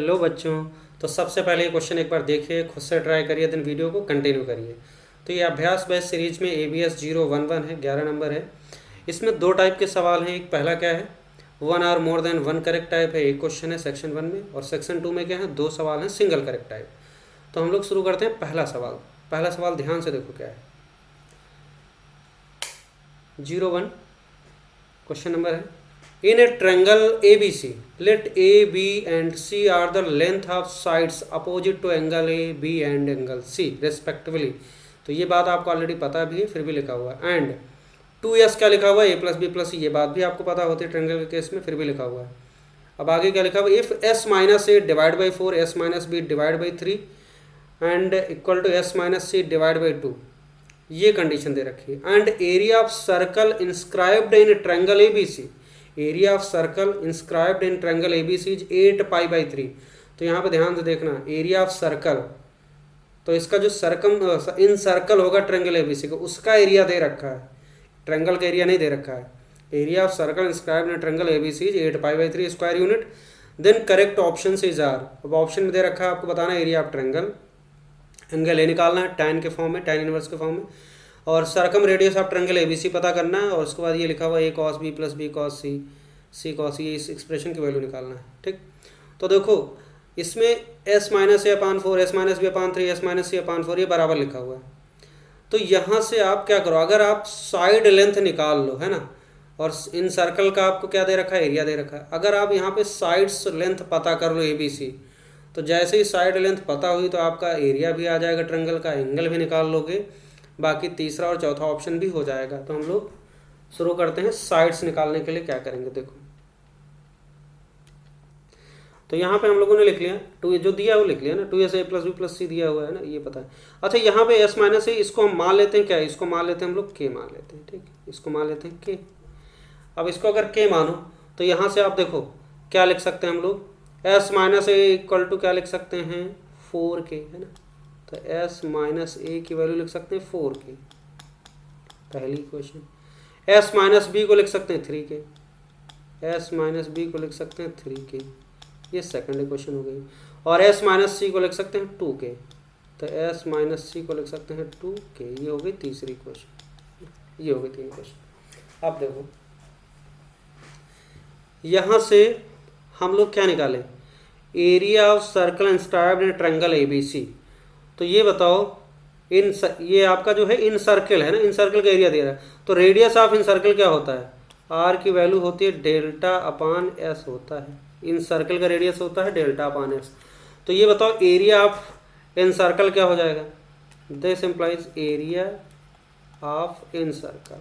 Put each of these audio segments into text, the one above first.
Hello बच्चों। तो सबसे पहले ये क्वेश्चन एक बार देखिए, खुद से ट्राई करिए, देन वीडियो को कंटिन्यू करिए। तो ये अभ्यास बेस सीरीज में ABS 011 है, 11 नंबर है। इसमें दो टाइप के सवाल हैं। एक पहला क्या है, वन और more than one correct type है, एक क्वेश्चन है सेक्शन 1 में, और सेक्शन 2 में क्या है, दो सवाल हैं सिंगल करेक्ट टाइप। तो हम लोग शुरू करते हैं पहला सवाल। पहला सवाल ध्यान से देखो क्या है। 01 क्वेश्चन नंबर है, in a triangle ABC, let A, B and C are the length of sides opposite to angle A, B and angle C respectively। तो ये बात आपको ऑलरेडी पता भी है, फिर भी लिखा हुआ है। एंड 2S क्या लिखा हुआ है, A प्लस बी प्लस सी, ये बात भी आपको पता होती है ट्रायंगल के केस में, फिर भी लिखा हुआ है। अब आगे क्या लिखा हुआ है, if S minus A divide by 4, S minus B divide by 3 and equal to S minus C divide by 2, ये कंडीशन दे रखी है। And area of circle inscribed in triangle ABC, area of circle inscribed in triangle ABC is 8 pi by 3। तो यहाँ पे ध्यान से देखना, एरिया ऑफ सर्कल, तो इसका जो सर्कम इन सर्कल होगा ट्रायंगल ABC का, उसका एरिया दे रखा है, ट्रायंगल का एरिया नहीं दे रखा है। Area of circle inscribed in triangle ABC is 8 pi by 3 square unit. Then correct option is R. अब ऑप्शन में दे रखा है, आपको बताना है area of triangle, angle A निकालना है tan के फॉर्म में, tan इनवर्स के फॉर्म में, और circum radius of triangle ABC पता करना है। और उसके बाद ये लिखा हुआ a cos b plus b cos c, c cos c, इस एक्सप्रेशन की वैल्यू निकालना है। ठीक, तो देखो इसमें s माइनस ए अपान 4, s माइनस बी अपान 3, s माइनस सी अपान 4, ये बराबर लिखा हुआ है। तो यहाँ से आप क्या करो, अगर आप साइड लेंथ निकाल लो, है ना, और इन सर्कल का आपको क्या दे रखा है, एरिया दे रखा है। अगर आप यहाँ पे साइड्स लेंथ पता कर लो ABC, तो जैसे ही साइड लेंथ पता हुई तो आपका एरिया भी आ जाएगा ट्रायंगल का, एंगल भी निकाल लोगे, बाकी तीसरा और चौथा ऑप्शन भी हो जाएगा। तो हम लोग शुरू करते हैं साइड्स निकालने के लिए क्या करेंगे। देखो तो यहाँ पे हम लोगों ने लिख लिया, टू जो दिया है वो लिख लिया ना, 2s a plus B plus C दिया हुआ है ना, ये पता है। अच्छा यहाँ पे s माइनस ए, इसको हम मान लेते हैं क्या, इसको मान लेते हैं हम लोग k मान लेते हैं। ठीक, इसको मान लेते हैं k। अब इसको अगर k मानो तो यहाँ से आप देखो क्या लिख सकते हैं हम लोग, s minus A equal to क्या लिख सकते हैं, 4k, है ना। तो s माइनस ए की वैल्यू लिख सकते हैं 4k, पहली क्वेश्चन। s माइनस बी को लिख सकते हैं 3k, s माइनस बी को लिख सकते हैं 3k, ये सेकंड क्वेश्चन हो गई। और s माइनस सी को लिख सकते हैं 2k, तो s माइनस सी को लिख सकते हैं 2k, ये हो गई तीसरी क्वेश्चन, ये हो गई तीन क्वेश्चन। अब देखो यहाँ से हम लोग क्या निकालें, area of circle inscribed in triangle ABC। तो ये बताओ, ये आपका जो है इन सर्कल है ना, इन सर्कल का एरिया दे रहा है, तो रेडियस ऑफ इन सर्कल क्या होता है, r की वैल्यू होती है डेल्टा अपान s होता है, इन सर्कल का रेडियस होता है डेल्टा अपान s। तो ये बताओ एरिया ऑफ इन सर्कल क्या हो जाएगा, this implies area of incircle,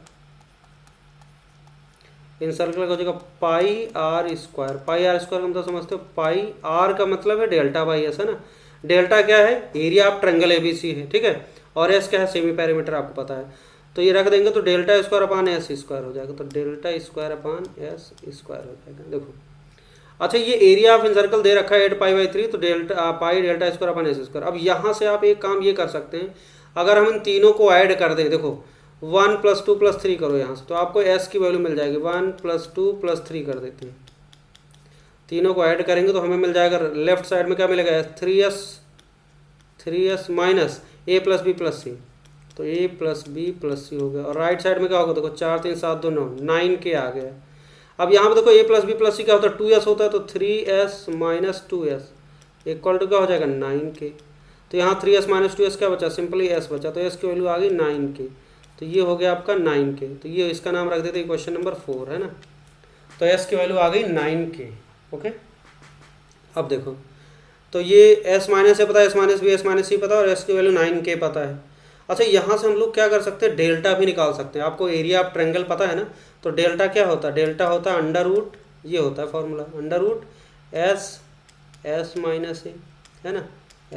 incircle का हो जाएगा pi r square. Pi r square का मतलब समझते हो, पाई आर का मतलब है डेल्टा बाई एस, है ना। डेल्टा क्या है, एरिया ऑफ ट्रायंगल ABC है, ठीक है, और एस क्या है, सेमी पैरामीटर आपको पता है। तो ये रख देंगे तो delta square upon S square हो जाएगा, तो delta square upon S square हो जाएगा। देखो अच्छा, ये एरिया ऑफ इन सर्कल दे रखा है 8 पाई बाई 3, तो delta pi delta square upon S square. अब यहाँ से आप एक काम ये कर सकते हैं, अगर हम इन तीनों को ऐड कर दें, देखो 1 + 2 + 3 करो यहाँ से, तो आपको s की वैल्यू मिल जाएगी। 1 + 2 + 3 कर देते हैं, तीनों को ऐड करेंगे तो हमें मिल जाएगा, लेफ्ट साइड में क्या मिलेगा, 3s minus a plus B plus C, तो a plus B plus C हो गया। और राइट साइड में क्या होगा, देखो 4 3 7 2 9, 9k आ गया। अब यहाँ पे देखो a प्लस बी प्लस सी क्या होता है, 2s होता है, तो 3s minus 2s equal to क्या हो जाएगा, 9k। तो यहाँ 3s माइनस 2s क्या बचा, सिंपली s बचा, तो s की वैल्यू आ गई 9k, तो ये हो गया आपका 9k। तो ये इसका नाम रख देते हैं क्वेश्चन नंबर 4, है ना। तो s की वैल्यू आ गई 9k। ओके, अब देखो तो ये s माइनस से पता है, s minus B, s minus C पता है, और s की वैल्यू 9k पता है। अच्छा यहाँ से हम लोग क्या कर सकते हैं, डेल्टा भी निकाल सकते हैं। आपको एरिया ऑफ ट्रायंगल पता है ना, तो डेल्टा क्या होता है, डेल्टा होता है अंडर रूट, ये होता है formula, under root s minus A, है ना,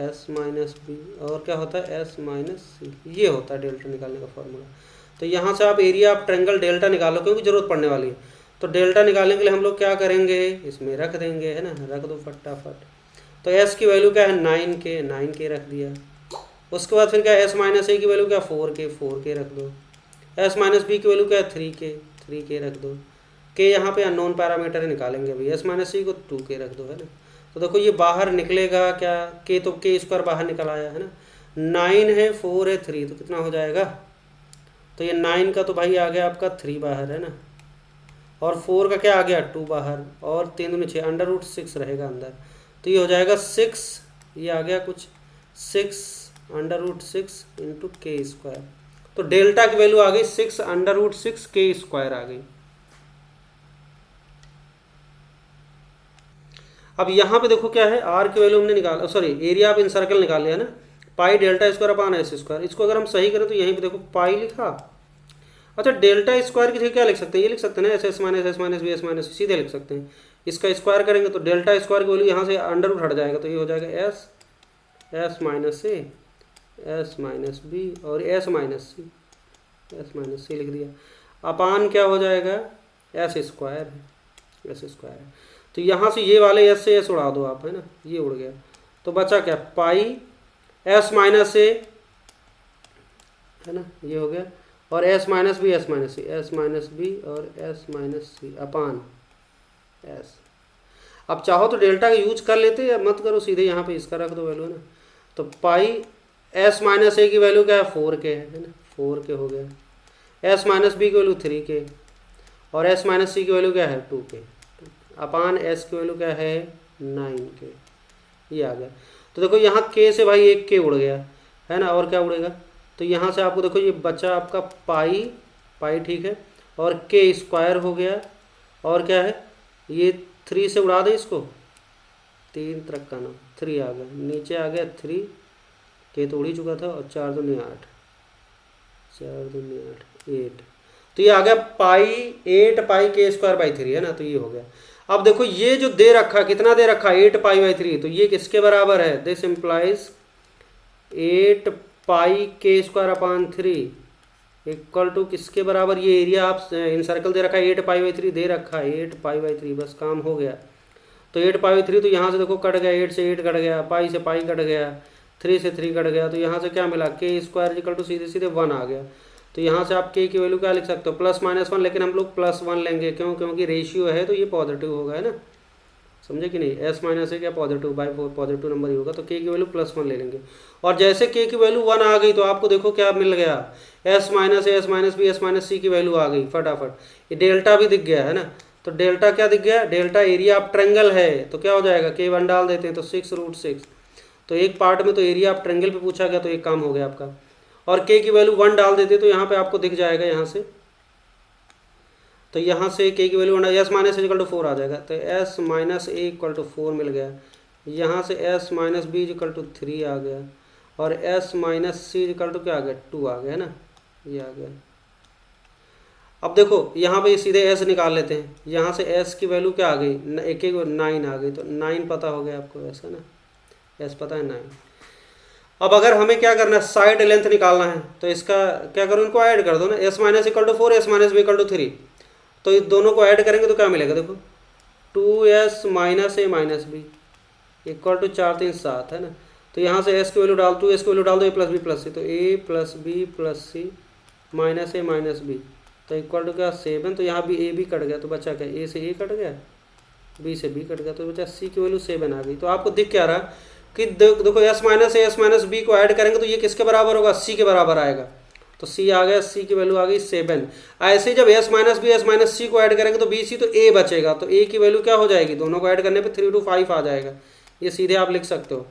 s माइनस बी, और क्या होता है s माइनस सी, ये होता है डेल्टा निकालने का फॉर्मूला। तो यहाँ से आप एरिया ऑफ ट्रायंगल डेल्टा निकालो, क्योंकि जरूरत पड़ने वाली है। तो डेल्टा निकालने के लिए हम लोग क्या करेंगे, इसमें रख देंगे, है ना, रख दो फटाफट। तो s की वैल्यू क्या है, 9k रख दिया। उसके बाद फिर क्या, s माइनस ए की वैल्यू क्या, 4k रख दो। s माइनस बी की वैल्यू क्या है, 3k रख दो। k यहाँ पे अननोन पैरामीटर निकालेंगे अभी, s माइनस सी को 2k रख दो, है ना। तो देखो ये बाहर निकलेगा क्या, के तो के स्क्वायर बाहर निकल आया है ना, 9 है 4 है 3, तो कितना हो जाएगा, तो ये 9 का तो भाई आ गया आपका 3 बाहर है ना, और 4 का क्या आ गया 2 बाहर, और 3 दूनी 6, √6 रहेगा अंदर, तो ये हो जाएगा 6, ये आ गया कुछ 6 √6 इंटू के स्क्वायर। तो डेल्टा की वैल्यू आ गई 6 √6 के स्क्वायर आ गई। अब यहाँ पे देखो क्या है, आर की वैल्यू हमने निकाल, sorry area of in circle निकाल लिया ना, pi delta square upon S square. इसको अगर हम सही करें तो यहीं पे देखो पाई लिखा, अच्छा डेल्टा स्क्वायर की जगह क्या लिख सकते हैं, ये लिख सकते हैं ना, S minus S minus B S minus, सीधे लिख सकते हैं। इसका स्क्वायर करेंगे तो डेल्टा स्क्वायर की वैल्यू यहाँ से अंडर रूट हट जाएगा, तो ये हो जाएगा S minus A S minus B और एस माइनस सी लिख दिया, अपान क्या हो जाएगा एस स्क्वायर है, तो यहाँ से ये वाले एस से एस उड़ा दो आप, है ना, ये उड़ गया, तो बचा क्या पाई एस माइनस ए, है ना, ये हो गया, और S minus B S minus B और S minus C upon S. अब चाहो तो डेल्टा का यूज कर लेते या मत करो, सीधे यहाँ पे इसका रख दो वैल्यू, है ना, तो पाई एस माइनस ए की वैल्यू क्या है 4 के है ना, 4 के हो गया, एस माइनस बी की वैल्यू 3 के, और एस माइनस सी की वैल्यू क्या है 2 के, अपान एस की वैल्यू क्या है 9 के, ये आ गया। तो देखो यहाँ के से भाई एक के उड़ गया है ना, और क्या उड़ेगा, तो यहाँ से आपको देखो ये बचा आपका पाई ठीक है, और के स्क्वायर हो गया, और क्या है ये 3 से उड़ा दे इसको, 3 तक का ना 3 आ गया, नीचे आ गया 3, के तो उड़ ही चुका था, और 4 दूनी 8, 8, तो ये आ गया पाई 8 पाई के स्क्वायर बाई 3 है ना, तो ये हो गया। अब देखो ये जो दे रखा, कितना दे रखा 8 पाई बाई 3, तो ये किसके बराबर है, दिस इम्प्लाइज 8 पाई के स्क्वायर अपान 3 इक्वल टू किसके बराबर, ये एरिया आप इन सर्कल दे रखा है 8 पाई बाई 3 दे रखा है, 8 पाई बाई 3, बस काम हो गया। तो 8 पाई बाई 3, तो यहाँ से देखो कट गया, 8 से 8 कट गया, पाई से पाई कट गया, 3 से 3 कट गया, तो यहाँ से क्या मिला के स्क्वायर इक्वल टू सीधे सीधे 1 आ गया। तो यहाँ से आप के की वैल्यू क्या लिख सकते हो +-1, लेकिन हम लोग +1 लेंगे, क्यों, क्योंकि रेशियो है तो ये पॉजिटिव होगा, है ना, समझे कि नहीं, एस माइनस है क्या पॉजिटिव बाई पॉजिटिव नंबर ही होगा, तो के की वैल्यू +1 ले लेंगे। और जैसे के की वैल्यू 1 आ गई तो आपको देखो क्या मिल गया, S minus A S minus B S minus C की वैल्यू आ गई फटाफट, ये डेल्टा भी दिख गया है ना, तो डेल्टा क्या दिख गया, डेल्टा एरिया ऑफ ट्रेंगल है, तो क्या हो जाएगा k1 डाल देते हैं तो 6√6, तो एक पार्ट में तो एरिया ऑफ ट्रेंगल पे पूछा गया, तो एक काम हो गया आपका, और के की वैल्यू 1 डाल देते तो यहाँ पे आपको दिख जाएगा, यहाँ से तो यहाँ से के की value S minus A equal to 4 आ जाएगा, तो S minus A equal to 4 मिल गया, यहाँ से S minus B equal to 3 आ गया, और S minus C equal to क्या आ गया 2 आ गया ना, ये आ गया। अब देखो यहाँ पे सीधे एस निकाल लेते हैं, यहाँ से एस की वैल्यू क्या आ गई, एक 9 आ गई, तो 9 पता हो गया आपको, ऐसा ना, एस पता है 9। अब अगर हमें क्या करना है, साइड लेंथ निकालना है, तो इसका क्या करो, इनको ऐड कर दो ना, S minus equal to 4 S minus B equal to 3, तो ये दोनों को ऐड करेंगे तो क्या मिलेगा, देखो 2s minus A minus B equal to 4 3 7 है ना, तो यहाँ से एस की वैल्यू डाल 2s की वैल्यू डाल दो, ए प्लस बी प्लस सी, तो A plus B plus C minus A minus B, तो इक्वल टू क्या 7, तो यहाँ भी ए भी कट गया, तो बचा क्या, ए से ए कट गया, बी से बी कट गया, तो बचा सी की वैल्यू 7 आ गई। तो आपको दिख क्या रहा कि देखो S minus A S minus B को ऐड करेंगे तो ये किसके बराबर होगा, सी के बराबर आएगा, तो सी आ गया, सी की वैल्यू आ गई 7। ऐसे जब S minus B S minus C को ऐड करेंगे तो बी सी, तो ए बचेगा, तो ए की वैल्यू क्या हो जाएगी, दोनों को ऐड करने पे 3 to 5 आ जाएगा, ये सीधे आप लिख सकते हो।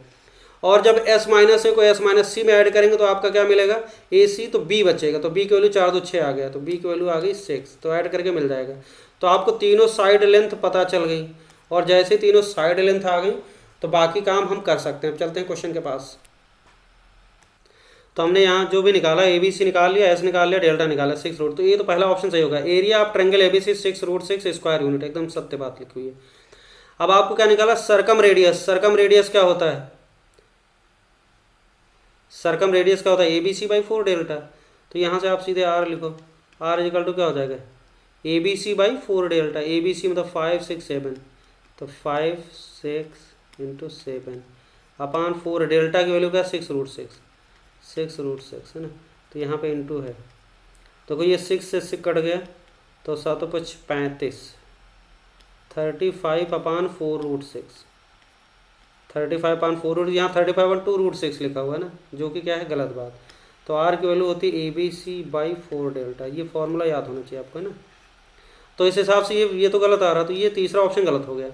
और जब एस माइनस ए को एस माइनस सी में ऐड करेंगे तो आपका क्या मिलेगा, ए सी, तो बी बचेगा, तो बी की वैल्यू 4 2 6 आ गया, तो बी की वैल्यू आ गई 6, तो ऐड करके मिल जाएगा। तो आपको तीनों साइड लेंथ पता चल गई, और जैसे तीनों साइड लेंथ आ गई तो बाकी काम हम कर सकते हैं। अब चलते हैं क्वेश्चन के पास। तो हमने यहाँ जो भी निकाला, ए बी सी निकाल लिया, एस निकाल लिया, डेल्टा निकाला, 6 तो ये तो पहला ऑप्शन सही होगा, area of triangle A B C 6√6 square unit, एकदम सत्य बात लिखी हुई है। अब आपको क्या निकाला, सरकम रेडियस। सरकम रेडियस क्या होता है, सरकम रेडियस क्या होता है, A B C by 4 delta, तो यहाँ से आप सीधे आर लिखो, आर इक्वल टू क्या हो जाएगा, A B C by 4 delta, A B C मतलब 5 6 7, तो 5 6 इंटू 7 अपान 4, डेल्टा की वैल्यू क्या 6√6 है ना, तो यहाँ पे इंटू है, तो कोई ये 6 से 6 कट गया, तो 7 5 35 35 अपान 4√6, 35/4 यहाँ 35/2√6 लिखा हुआ है ना, जो कि क्या है गलत बात। तो आर की वैल्यू होती है ABC/4 डेल्टा। ये फॉर्मूला याद होना चाहिए आपको, है ना। तो इस हिसाब से ये तो गलत आ रहा, तो ये तीसरा ऑप्शन गलत हो गया।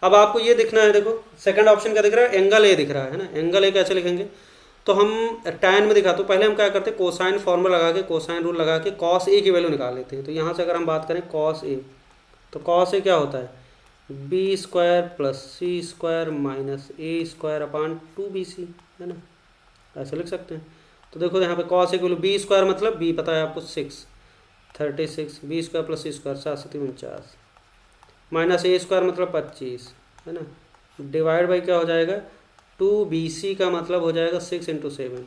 अब आपको ये दिखना है, देखो सेकंड ऑप्शन क्या दिख रहा है, एंगल ए दिख रहा है ना। एंगल ए कैसे लिखेंगे, तो हम tan में दिखा, तो पहले हम क्या करते हैं कोसाइन फॉर्मूला लगा के, कोसाइन रूल लगा के cos ए की वैल्यू निकाल लेते हैं। तो यहाँ से अगर हम बात करें cos ए, तो cos ए क्या होता है B² + C² - A²/2BC, है ना, ऐसे लिख सकते हैं। तो देखो यहाँ पे cos ए की वैल्यू B² मतलब B पता है आपको 6, 36, B² + C² 7 × 49 माइनस A² मतलब 25, है ना, डिवाइड बाई क्या हो जाएगा 2BC का मतलब हो जाएगा 6 × 7,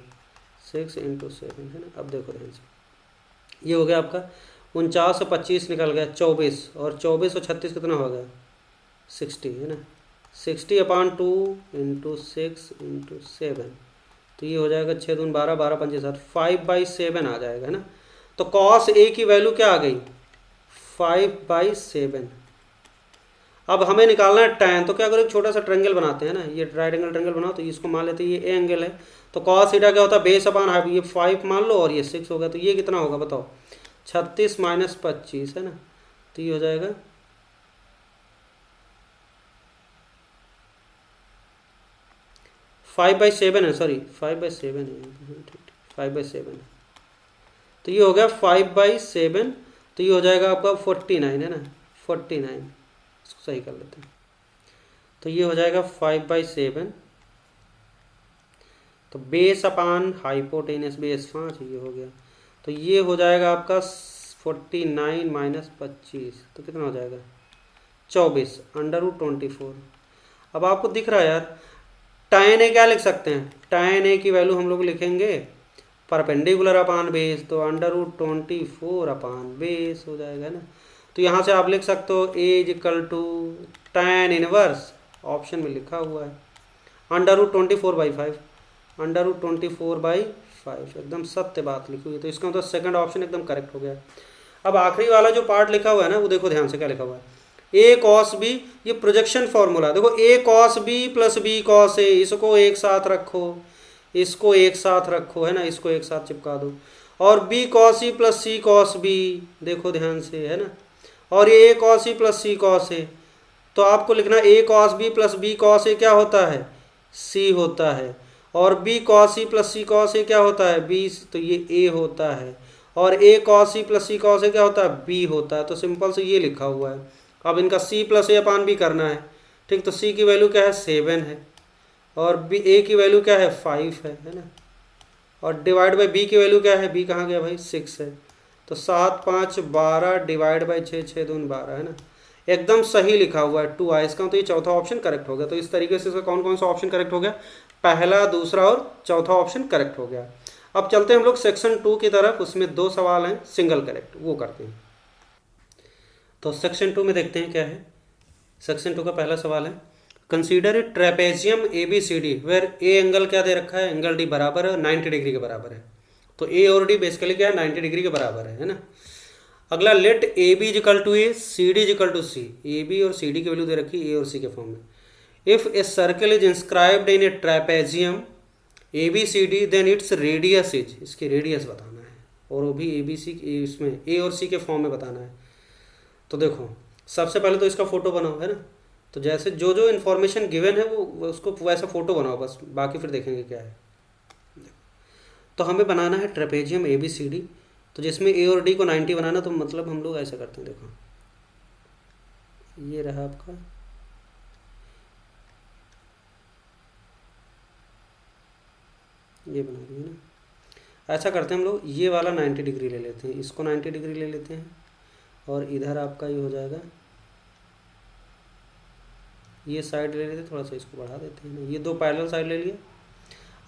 6 × 7, है ना। अब देखो ध्यान से, ये हो गया आपका 49 से 25 निकल गया 24, और 24 और 36 कितना हो गया 60, है ना। 60/2 × 6 × 7, तो ये हो जाएगा 6 दूनी 12, 12 पंजे 7, 5/7 आ जाएगा, है ना। तो cos ए की वैल्यू क्या आ गई 5/7। अब हमें निकालना है tan, तो क्या करो एक छोटा सा ट्रायंगल बनाते हैं ना, ये राइट एंगल ट्रायंगल बनाओ, तो इसको मान लेते हैं ये ए एंगल है। तो cos थीटा क्या होता है बेस/हाफ, ये 5 मान लो और ये 6 हो गया, तो ये कितना होगा बताओ 36 - 25, है ना। तो ये हो जाएगा 5/7 है, सॉरी 5/7 है, 5/7 है। तो ये हो गया 5/7, तो ये हो जाएगा आपका 49, है ना, 49, इसको सही कर लेते हैं। तो ये हो जाएगा 5/7, तो बेस/हाइपोटेनस बेस 5, ये हो गया। तो ये हो जाएगा आपका 49 - 25, तो कितना हो जाएगा 24 √24। अब आपको दिख रहा है यार, tan ए क्या लिख सकते हैं, tan ए की वैल्यू हम लोग लिखेंगे परपेंडिकुलर/बेस, तो √24/बेस हो जाएगा ना। तो यहाँ से आप लिख सकते हो A = tan इनवर्स, ऑप्शन में लिखा हुआ है √24/5, √24/5, एकदम सत्य बात लिखी हुई है। तो इसका मतलब सेकंड ऑप्शन एकदम करेक्ट हो गया। अब आखिरी वाला जो पार्ट लिखा हुआ है ना, वो देखो ध्यान से क्या लिखा हुआ है, A cos B, ये प्रोजेक्शन फॉर्मूला देखो, A cos B + B cos A, इसको एक साथ रखो, इसको एक साथ रखो, है ना, इसको एक साथ चिपका दो, और B cos C + C cos B, देखो ध्यान से, है ना, और ये A cos C + C cos A, तो आपको लिखना A cos B + B cos A क्या होता है C होता है, और B cos C + C cos A क्या होता है B, तो ये A होता है, और A cos C + C cos A क्या होता है B होता है। तो सिंपल से ये लिखा हुआ है। अब इनका C + A/B करना है, ठीक। तो C की वैल्यू क्या है 7 है, और A की वैल्यू क्या है 5 है ना, और डिवाइड बाई B की वैल्यू क्या है, B कहाँ गया भाई 6 है। तो 7 5 12 डिवाइड बाई 6, 6 दूनी 12, है ना, एकदम सही लिखा हुआ है 2 आइस का। तो ये चौथा ऑप्शन करेक्ट हो गया। तो इस तरीके से इसका कौन कौन सा ऑप्शन करेक्ट हो गया, पहला, दूसरा और चौथा ऑप्शन करेक्ट हो गया। अब चलते हैं हम लोग सेक्शन 2 की तरफ, उसमें 2 सवाल हैं सिंगल करेक्ट, वो करते हैं। तो सेक्शन 2 में देखते हैं क्या है। सेक्शन 2 का पहला सवाल है, consider a trapezium ABCD where a angle क्या दे रखा है, एंगल D बराबर है 90 डिग्री के बराबर है। तो A और D बेसिकली क्या है 90 डिग्री के बराबर है ना। अगला, late AB = A, CD = C, AB और CD की वैल्यू दे रखी है A और C के फॉर्म में। If a circle is inscribed in a trapezium ABCD then its radius is, इसकी रेडियस बताना है, और वो भी ABC इसमें A और C के फॉर्म में बताना है। तो देखो सबसे पहले तो इसका फोटो बनाओ, है ना। तो जैसे जो जो इन्फॉर्मेशन गिवन है वो उसको वैसा फोटो बनाओ बस, बाकी फिर देखेंगे क्या है। तो हमें बनाना है ट्रेपेजियम ABCD, तो जिसमें A और D को 90 बनाना, तो मतलब हम लोग ऐसा करते हैं, देखो ये रहा आपका, ये बना दिया ना। ऐसा करते हैं हम लोग, ये वाला 90 डिग्री ले लेते हैं, इसको 90 डिग्री ले लेते हैं, और इधर आपका ये हो जाएगा, ये साइड ले लेते, थोड़ा सा इसको बढ़ा देते हैं ना, ये 2 पैरेलल साइड ले लिया।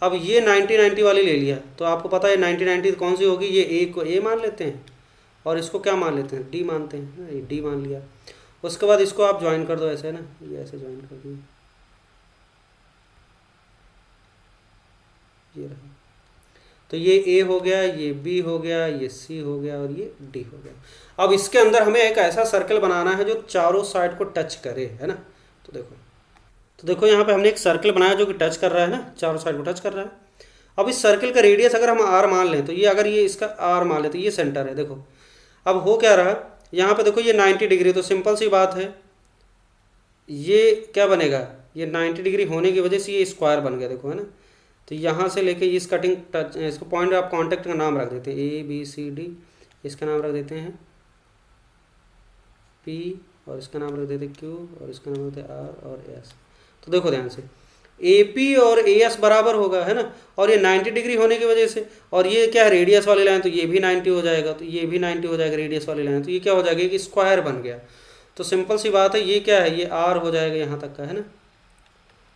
अब ये 90 90 वाली ले लिया, तो आपको पता है 90 90 कौन सी होगी, ये A को A मान लेते हैं, और इसको क्या मान लेते हैं D मानते हैं ना, ये D मान लिया। उसके बाद इसको आप ज्वाइन कर दो ऐसे, है ना, ये ऐसे ज्वाइन कर दिए, ये रहा। तो ये A हो गया, ये B हो गया, ये C हो गया, और ये D हो गया। अब इसके अंदर हमें एक ऐसा सर्कल बनाना है जो चारों साइड को टच करे, है ना। तो देखो तो देखो यहाँ पे हमने एक सर्कल बनाया जो कि टच कर रहा है ना, चारों साइड को टच कर रहा है। अब इस सर्कल का रेडियस अगर हम आर मान लें, तो ये अगर ये इसका आर मान लें तो ये सेंटर है। देखो अब हो क्या रहा, यहाँ पे देखो ये 90 डिग्री, तो सिंपल सी बात है ये क्या बनेगा, ये 90 डिग्री होने की वजह से ये स्क्वायर बन गया, देखो है ना। तो यहाँ से लेके इस कटिंग टच, इसको पॉइंट आप कॉन्टेक्ट का नाम रख देते हैं ABCD, इसका नाम रख देते हैं P, और इसका नाम रख देते हैं Q, और इसका नाम रख देते हैं R और S। तो देखो ध्यान से AP और AS बराबर होगा, है ना, और ये 90 डिग्री होने की वजह से, और ये क्या है रेडियस वाली लाइन, तो ये भी 90 हो जाएगा, तो ये भी 90 हो जाएगा रेडियस वाली लाइन, तो ये क्या हो जाएगा कि स्क्वायर बन गया। तो सिंपल सी बात है ये क्या है, ये R हो जाएगा यहाँ तक का, है ना।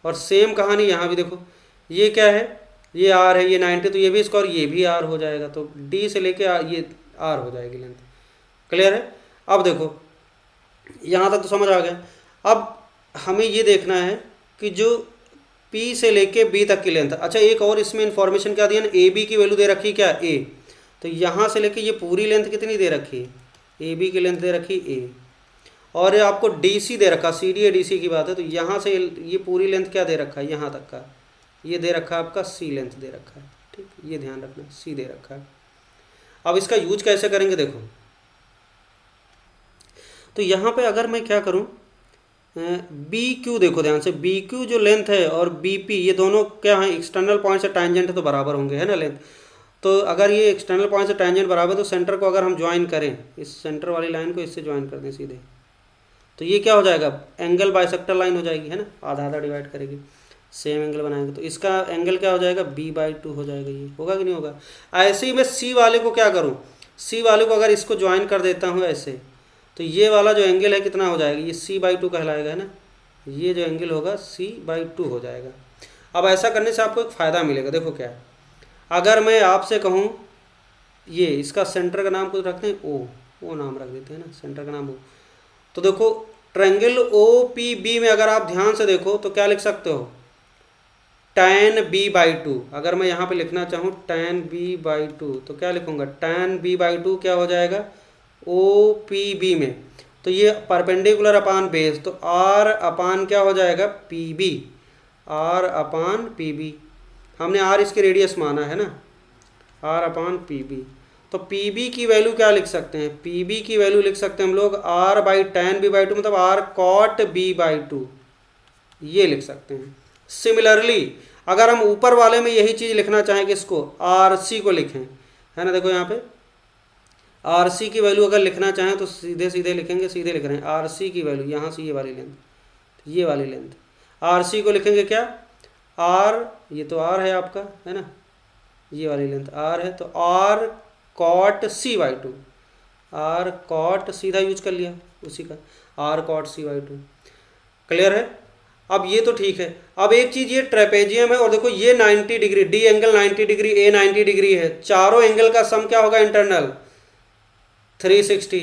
और सेम कहानी यहाँ भी देखो, ये क्या है, ये R है, ये 90, तो ये भी स्क्वायर, ये भी R हो जाएगा, तो D से लेके ये R हो जाएगी लेंथ। क्लियर है। अब देखो यहाँ तक तो समझ आ गया। अब हमें ये देखना है कि जो P से लेके B तक की लेंथ, अच्छा एक और इसमें इंफॉर्मेशन क्या दिया ना, AB की वैल्यू दे रखी क्या A, तो यहाँ से लेके ये पूरी लेंथ कितनी दे रखी है, AB की लेंथ दे रखी A, और आपको DC दे रखा, CD DC की बात है, तो यहाँ से ये पूरी लेंथ क्या दे रखा है, यहाँ तक का ये दे रखा है आपका C लेंथ दे रखा है, ठीक, ये ध्यान रखना C दे रखा है। अब इसका यूज कैसे करेंगे देखो, तो यहाँ पे अगर मैं क्या करूँ, BQ देखो ध्यान से, BQ जो लेंथ है और BP ये दोनों क्या है, एक्सटर्नल पॉइंट से टैंजेंट है तो बराबर होंगे, है ना लेंथ। तो अगर ये एक्सटर्नल पॉइंट से टैंजेंट बराबर, तो सेंटर को अगर हम ज्वाइन करें, इस सेंटर वाली लाइन को इससे ज्वाइन कर दें सीधे, तो ये क्या हो जाएगा, एंगल बाइसेक्टर लाइन हो जाएगी, है ना, आधा आधा डिवाइड करेगी, सेम एंगल बनाएंगे, तो इसका एंगल क्या हो जाएगा, B/2 हो जाएगा। ये होगा कि नहीं होगा। ऐसे ही मैं C वाले को क्या करूँ, C वाले को अगर इसको ज्वाइन कर देता हूँ ऐसे, तो ये वाला जो एंगल है कितना हो जाएगा, ये C/2 कहलाएगा, है ना, ये जो एंगल होगा C/2 हो जाएगा। अब ऐसा करने से आपको एक फ़ायदा मिलेगा, देखो क्या है, अगर मैं आपसे कहूँ ये इसका सेंटर का नाम कुछ रखते हैं ओ नाम रख देते हैं ना, सेंटर का नाम O, तो देखो ट्रायंगल OPB में अगर आप ध्यान से देखो तो क्या लिख सकते हो, tan B/2, अगर मैं यहाँ पे लिखना चाहूँ tan B/2 तो क्या लिखूँगा, tan B/2 क्या हो जाएगा OPB में, तो ये परपेंडिकुलर अपान बेस, तो R अपान क्या हो जाएगा PB, R अपान PB, हमने R इसकी रेडियस माना है ना, R अपान PB, तो PB की वैल्यू क्या लिख सकते हैं, PB की वैल्यू लिख सकते हैं हम लोग R/tan B/2 मतलब R cot B/2, ये लिख सकते हैं। सिमिलरली अगर हम ऊपर वाले में यही चीज़ लिखना चाहें कि इसको RC को लिखें, है ना, देखो यहाँ पे RC की वैल्यू अगर लिखना चाहें तो सीधे सीधे लिखेंगे, सीधे लिख रहे हैं RC की वैल्यू, यहाँ से ये वाली लेंथ, ये वाली लेंथ, RC को लिखेंगे क्या, R, ये तो R है आपका, है ना, ये वाली लेंथ R है, तो R cot C/2, R cot सीधा यूज कर लिया उसी का, R cot C/2। क्लियर है। अब ये तो ठीक है। अब एक चीज़, ये ट्रेपेजियम है और देखो ये 90 degree, D angle 90 degree, A 90 degree है, चारों एंगल का सम क्या होगा इंटरनल 360,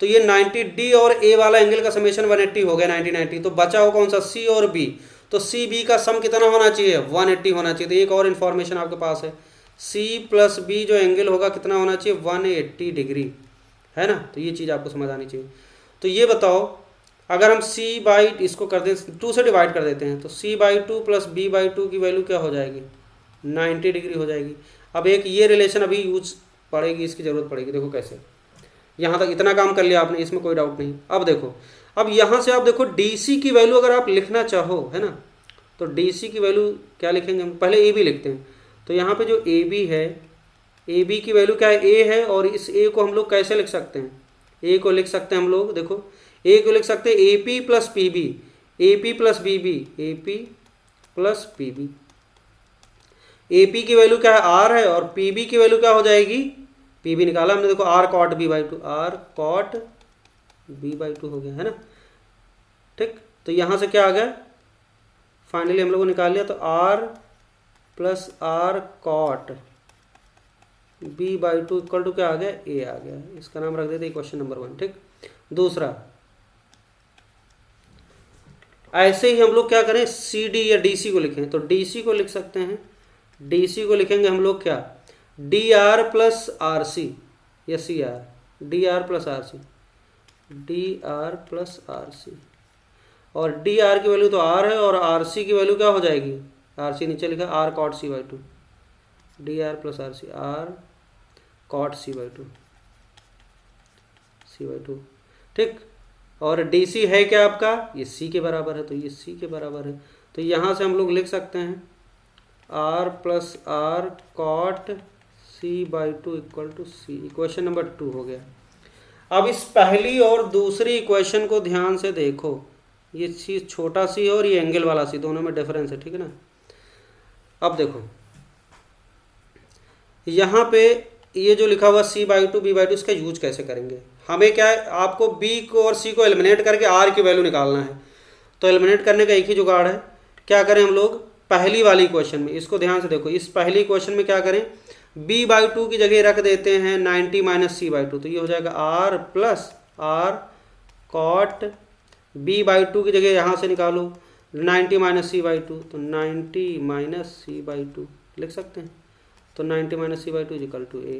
तो ये 90D और A वाला एंगल का समेशन 180 हो गया 90 तो बचा हो कौन सा C और B, तो CB का सम कितना होना चाहिए 180 होना चाहिए। तो एक और इन्फॉर्मेशन आपके पास है, C प्लस B जो एंगल होगा कितना होना चाहिए 180 डिग्री, है ना, तो ये चीज़ आपको समझ आनी चाहिए। तो ये बताओ अगर हम इसको कर दें 2 से डिवाइड कर देते हैं, तो C/2 प्लस B/2 की वैल्यू क्या हो जाएगी 90 डिग्री हो जाएगी। अब एक ये रिलेशन अभी यूज पड़ेगी, इसकी ज़रूरत पड़ेगी, देखो कैसे, यहाँ तक इतना काम कर लिया आपने, इसमें कोई डाउट नहीं। अब देखो, अब यहाँ से आप देखो DC की वैल्यू अगर आप लिखना चाहो, है ना, तो DC की वैल्यू क्या लिखेंगे हम, पहले AB लिखते हैं। तो यहाँ पे जो AB है, AB की वैल्यू क्या है A है, और इस A को हम लोग कैसे लिख सकते हैं, A को लिख सकते हैं हम लोग, देखो A को लिख सकते हैं AP plus PB, AP plus BB, AP plus PB। AP की वैल्यू क्या है R है, और PB की वैल्यू क्या हो जाएगी, PB निकाला हमने, देखो R cot B/2, R cot B/2 हो गया, है ना, ठीक। तो यहाँ से क्या आ गया, फाइनली हम लोगों ने निकाल लिया, तो R plus R cot B/2 equal to क्या आ गया, A आ गया। इसका नाम रख देते हैं क्वेश्चन नंबर 1, ठीक। दूसरा, ऐसे ही हम लोग क्या करें, CD या DC को लिखें, तो DC को लिख सकते हैं, DC को लिखेंगे हम लोग क्या, DR प्लस RC या CR, DR plus RC, DR plus RC, और डी आर की वैल्यू तो आर है, और आर सी की वैल्यू क्या हो जाएगी, आर सी नीचे लिखा R cot C by two, D R plus R C, R cot C by two, C by two, ठीक। और डी सी है क्या आपका, ये सी के बराबर है, तो ये सी के बराबर है, तो यहाँ से हम लोग लिख सकते हैं R plus R cot C by two equal to C. Equation number 2 हो गया। अब इस पहली और दूसरी इक्वेशन को ध्यान से देखो, ये सी छोटा सी है और ये एंगल वाला सी, दोनों में डिफरेंस है, ठीक है ना। अब देखो यहाँ पे ये जो लिखा हुआ C by two B by two, इसका यूज कैसे करेंगे, हमें क्या है, आपको बी को और सी को एलिमिनेट करके आर की वैल्यू निकालना है। तो एलिमिनेट करने का एक ही जुगाड़ है, क्या करें हम लोग, पहली वाली इक्वेशन में, इसको ध्यान से देखो, इस पहली इक्वेशन में क्या करें, b बाई टू की जगह रख देते हैं 90 माइनस सी बाई टू, तो ये हो जाएगा r plus R cot b by two की जगह यहाँ से निकालो 90 माइनस सी बाई टू, तो 90 माइनस सी बाई टू लिख सकते हैं, तो 90 minus C by two equal to a।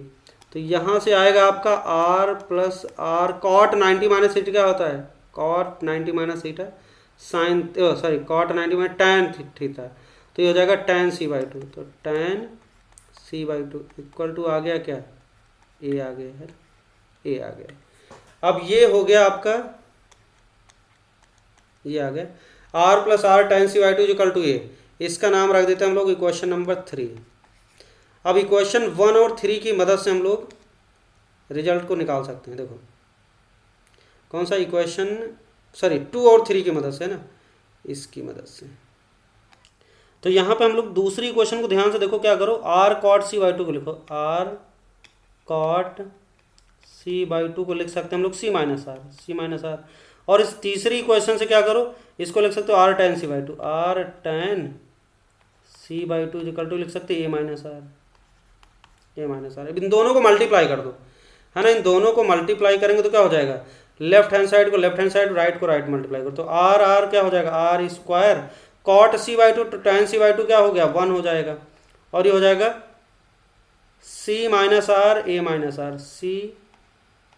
तो यहाँ से आएगा आपका r plus R cot 90 minus theta क्या होता है, cot 90 minus theta sine, sorry cot 90 minus tan theta, तो ये हो जाएगा टैन सी बाई टू, तो tan C by two equal to आ गया क्या, ए आ गया है, ए आ गया। अब ये हो गया आपका, ये आ गया R plus R tan C by two equal to A, इसका नाम रख देते हैं हम लोग इक्वेशन नंबर 3। अब इक्वेशन 1 और 3 की मदद से हम लोग रिजल्ट को निकाल सकते हैं। देखो कौन सा इक्वेशन, सॉरी 2 और 3 की मदद से है ना, इसकी मदद से। तो यहाँ पे हम लोग दूसरी इक्वेशन को ध्यान से देखो, क्या करो, R cot C by two को लिखो, R cot C by two को लिख सकते हैं हम लोग C minus R, C minus R. और इस तीसरी इक्वेशन से क्या करो, इसको लिख सकते हो R ten C by two, R ten C by two equal to लिख सकते हैं A minus R, A minus R. इन दोनों को मल्टीप्लाई कर दो, है ना, इन दोनों को मल्टीप्लाई करेंगे तो क्या हो जाएगा, लेफ्ट हैंड साइड को लेफ्ट हैंड साइड, राइट को राइट मल्टीप्लाई करो, तो आर आर क्या हो जाएगा, R square cot C by two tan C by two क्या हो गया 1 हो जाएगा, और ये हो जाएगा C minus R A minus R, C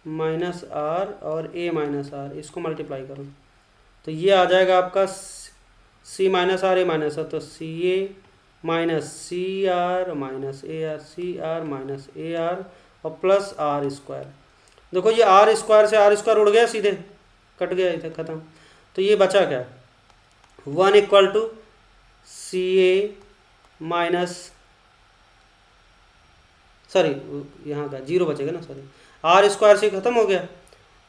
minus R और ए माइनस आर, इसको मल्टीप्लाई करो तो ये आ जाएगा आपका C minus R A minus R, तो C A minus C R minus A R, C R minus A R और प्लस आर स्क्वायर। देखो ये आर स्क्वायर से आर स्क्वायर उड़ गया, सीधे कट गया, इधर खत्म। तो ये बचा क्या, 1 equal to C A minus, sorry यहाँ का 0 बचेगा ना, सॉरी आर स्क्वायर से ख़त्म हो गया,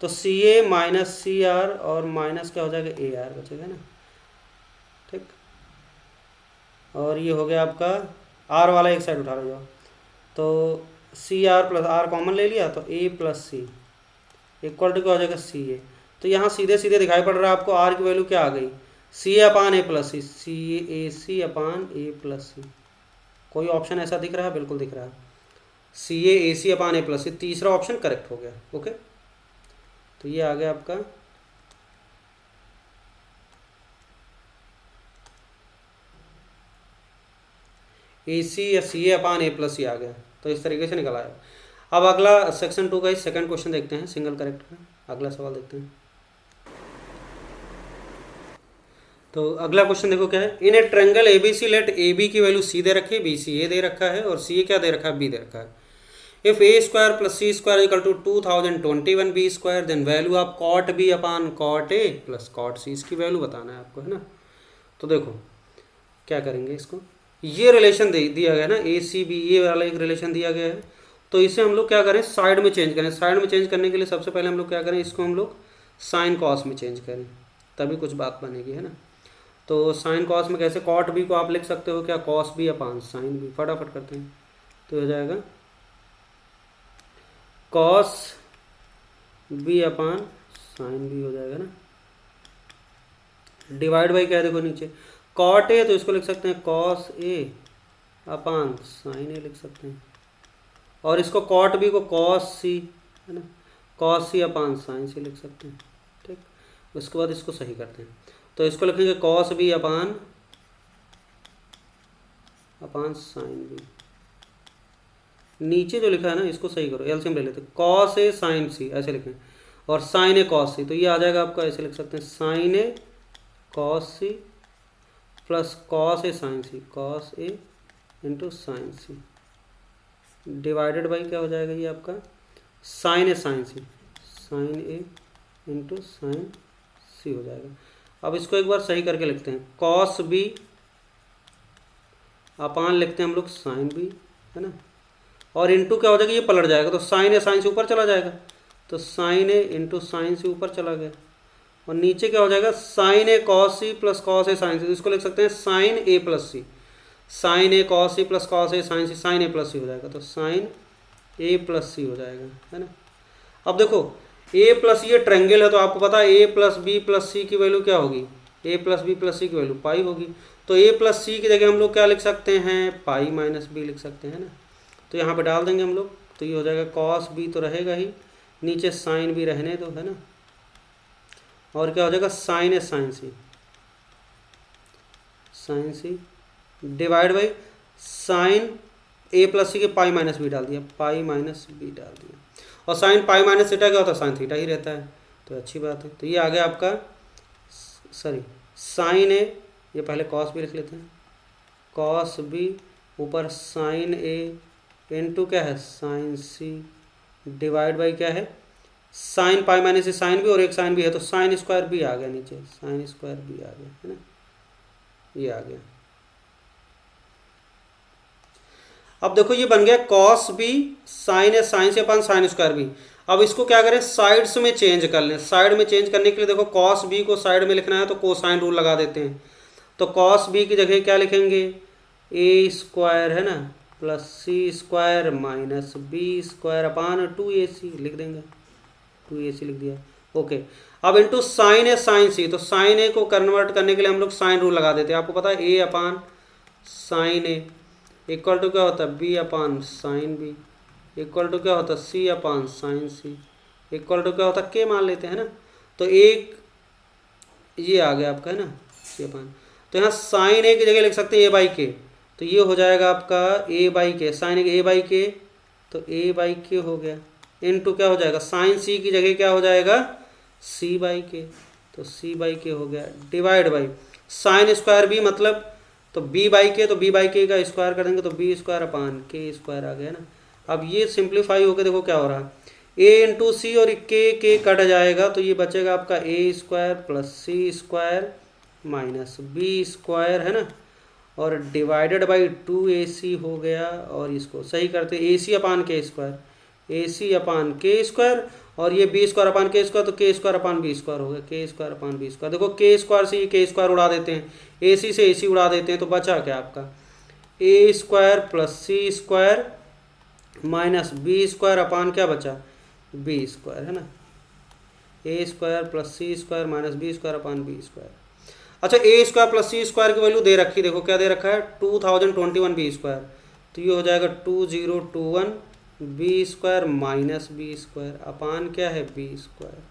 तो C A minus C are और माइनस क्या हो जाएगा ए आर बचेगा ना, ठीक। और ये हो गया आपका आर वाला एक साइड उठा लो जाओ, तो C R plus R common ले लिया, तो A plus C equal to क्या हो जाएगा सी ए। तो यहाँ सीधे सीधे दिखाई पड़ रहा है आपको आर की वैल्यू क्या आ गई, सी ए अपान ए प्लस सी, सी ए सी अपान ए प्लस सी। कोई ऑप्शन ऐसा दिख रहा है, बिल्कुल दिख रहा है, सी ए सी अपान ए प्लस सी, तीसरा ऑप्शन करेक्ट हो गया। ओके, तो ये आ गया आपका ए सी या सी ए अपान ए प्लस सी आ गया, तो इस तरीके से निकल आया। अब अगला सेक्शन 2 का सेकंड क्वेश्चन देखते हैं, सिंगल करेक्ट का अगला सवाल देखते हैं। तो अगला क्वेश्चन देखो क्या है, in a triangle A B C let A B की वैल्यू सी दे रखी है, बी सी ए दे रखा है और सी ए क्या दे रखा है, बी दे रखा है। If A square plus C square equal to 2021 B square, then value of cot B upon cot A plus cot C, इसकी वैल्यू बताना है आपको, है ना। तो देखो क्या करेंगे, इसको ये रिलेशन दिया गया है ना, ए सी बी, ये वाला एक रिलेशन दिया गया है, तो इसे हम लोग क्या करें, साइड में चेंज करें। साइड में चेंज करने के लिए सबसे पहले हम लोग क्या करें, इसको हम लोग साइन कॉस में चेंज करें, तभी कुछ बात बनेगी, है ना। तो साइन कॉस में कैसे, कॉट बी को आप लिख सकते हो क्या, cos B upon sine B, फटाफट करते हैं, तो हो जाएगा cos B upon sine B हो जाएगा ना, डिवाइड बाई क्या है, देखो नीचे कॉट ए, तो इसको लिख सकते हैं कॉस ए अपान साइन ए लिख सकते हैं, और इसको कॉट बी को कॉस सी, है ना, कॉस सी अपान साइन सी लिख सकते हैं, ठीक। उसके बाद इसको सही करते हैं, तो इसको लिखेंगे cos B upon sine B. नीचे जो लिखा है ना, इसको सही करो, एलसीएम ले लेते, कॉस ए साइन सी ऐसे लिखें, और साइन ए कॉस सी, तो ये आ जाएगा आपका, ऐसे लिख सकते हैं sine A cos C plus cos A sine C, cos A into sine C divided by क्या हो जाएगा ये आपका sine A sine C, sine A into sine C हो जाएगा। अब इसको एक बार सही करके लिखते हैं, कॉस बी अपान लिखते हैं हम लोग साइन बी, है ना, और इंटू क्या हो जाएगा ये पलट जाएगा, तो साइन ए साइन से ऊपर चला जाएगा, तो साइन ए इंटू साइन से ऊपर चला गया, और नीचे क्या हो जाएगा sine A cos C plus cos A sine C, तो इसको लिख सकते हैं sine A plus C, sine A cos C plus cos A sine C, sine A plus C हो जाएगा, तो साइन ए प्लस सी हो जाएगा, है ना। अब देखो ए प्लस ये ट्रायंगल है तो आपको पता है ए प्लस बी प्लस सी की वैल्यू क्या होगी, ए प्लस बी प्लस सी की वैल्यू पाई होगी, तो ए प्लस सी की जगह हम लोग क्या लिख सकते हैं पाई माइनस बी लिख सकते हैं, है ना। तो यहाँ पे डाल देंगे हम लोग, तो ये हो जाएगा कॉस बी तो रहेगा ही, नीचे साइन भी रहने दो, है ना, और क्या हो जाएगा sine A sine C, sine C divide by sine A plus C के पाई माइनस बी डाल दिया, पाई माइनस बी डाल दिया, और साइन पाई माइनस थीटा क्या होता है साइन थीटा ही रहता है, तो अच्छी बात है। तो ये आ गया आपका सॉरी साइन ए, ये पहले कॉस बी लिख लेते हैं, कॉस बी ऊपर साइन ए इंटू क्या है साइन सी डिवाइड बाई क्या है साइन पाई माइनस से साइन भी और एक साइन भी है, तो साइन स्क्वायर बी आ गया नीचे, साइन स्क्वायर बी आ गया, है ना, ये आ गया। अब देखो ये बन गया cos B sign A sign से अपन साइन स्क्वायर बी। अब इसको क्या करें साइड्स में चेंज कर लें, साइड में चेंज करने के लिए देखो कॉस बी को साइड में लिखना है तो कोसाइन रूल लगा देते हैं, तो कॉस बी की जगह क्या लिखेंगे ए स्क्वायर, है ना, plus C square minus B square upon 2ac लिख देंगे, 2ac लिख दिया, ओके। अब into sine A sine C, तो साइन ए को कन्वर्ट करने के लिए हम लोग साइन रूल लगा देते हैं, आपको पता है A upon sine A equal to क्या होता है B upon sine B equal to क्या होता है C upon sine C equal to क्या होता है के मान लेते हैं ना, तो एक ये आ गया आपका, है ना, सी अपान, तो यहाँ साइन ए की जगह लिख सकते हैं ए बाई के, तो ये हो जाएगा आपका ए बाई के, साइन ए बाई के, तो ए बाई के हो गया, इनटू क्या हो जाएगा साइन सी की जगह क्या हो जाएगा सी बाई के, तो सी बाई के हो गया divide by sine square B मतलब तो बी बाई के, तो बी बाई के का स्क्वायर कर देंगे तो बी स्क्वायर अपान के स्क्वायर आ गया ना। अब ये सिंप्लीफाई होकर देखो क्या हो रहा है ए इंटू सी और के कट जाएगा, तो ये बचेगा आपका A square plus C square minus B square, है ना, और डिवाइडेड बाई 2ac हो गया, और इसको सही करते ए सी अपान के स्क्वायर, ए सी अपान के स्क्वायर, और ये बी स्क्वायर अपान के स्क्वायर, तो के स्क्वायर अपान बी स्क्वायर हो गया, के स्क्वायर अपान बी स्क्वायर। देखो के स्क्वायर से के स्क्वायर उड़ा देते हैं, ए सी से ए सी उड़ा देते हैं, तो बचा क्या आपका A square plus C square minus B square upon क्या बचा बी स्क्वायर, है ना, A square plus C square minus B square upon B square. अच्छा A square plus C square की वैल्यू दे रखी, देखो क्या दे रखा है 2021 बी स्क्वायर, तो ये हो जाएगा 2021 B square minus B square upon क्या है बी स्क्वायर।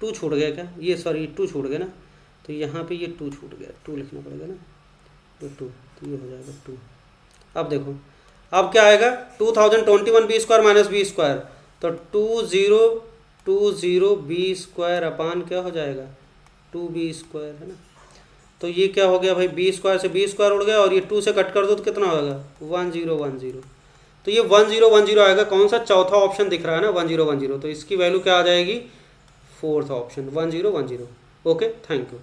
2 छूट गया क्या, ये सॉरी 2 छूट गया ना, तो यहाँ पे ये 2 छूट गया, 2 लिखना पड़ेगा ना, तो 2, तो ये हो जाएगा 2। अब देखो अब क्या आएगा 2021 B square minus B square, तो 2020 बी स्क्वायर अपान क्या हो जाएगा 2b स्क्वायर, है ना, तो ये क्या हो गया भाई बी स्क्वायर से बी स्क्वायर उड़ गया, और ये 2 से कट कर दो तो कितना होगा 1010, तो ये 1010 आएगा, कौन सा चौथा ऑप्शन दिख रहा है ना 1010, तो इसकी वैल्यू क्या आ जाएगी 4th option 1010। Okay, thank you.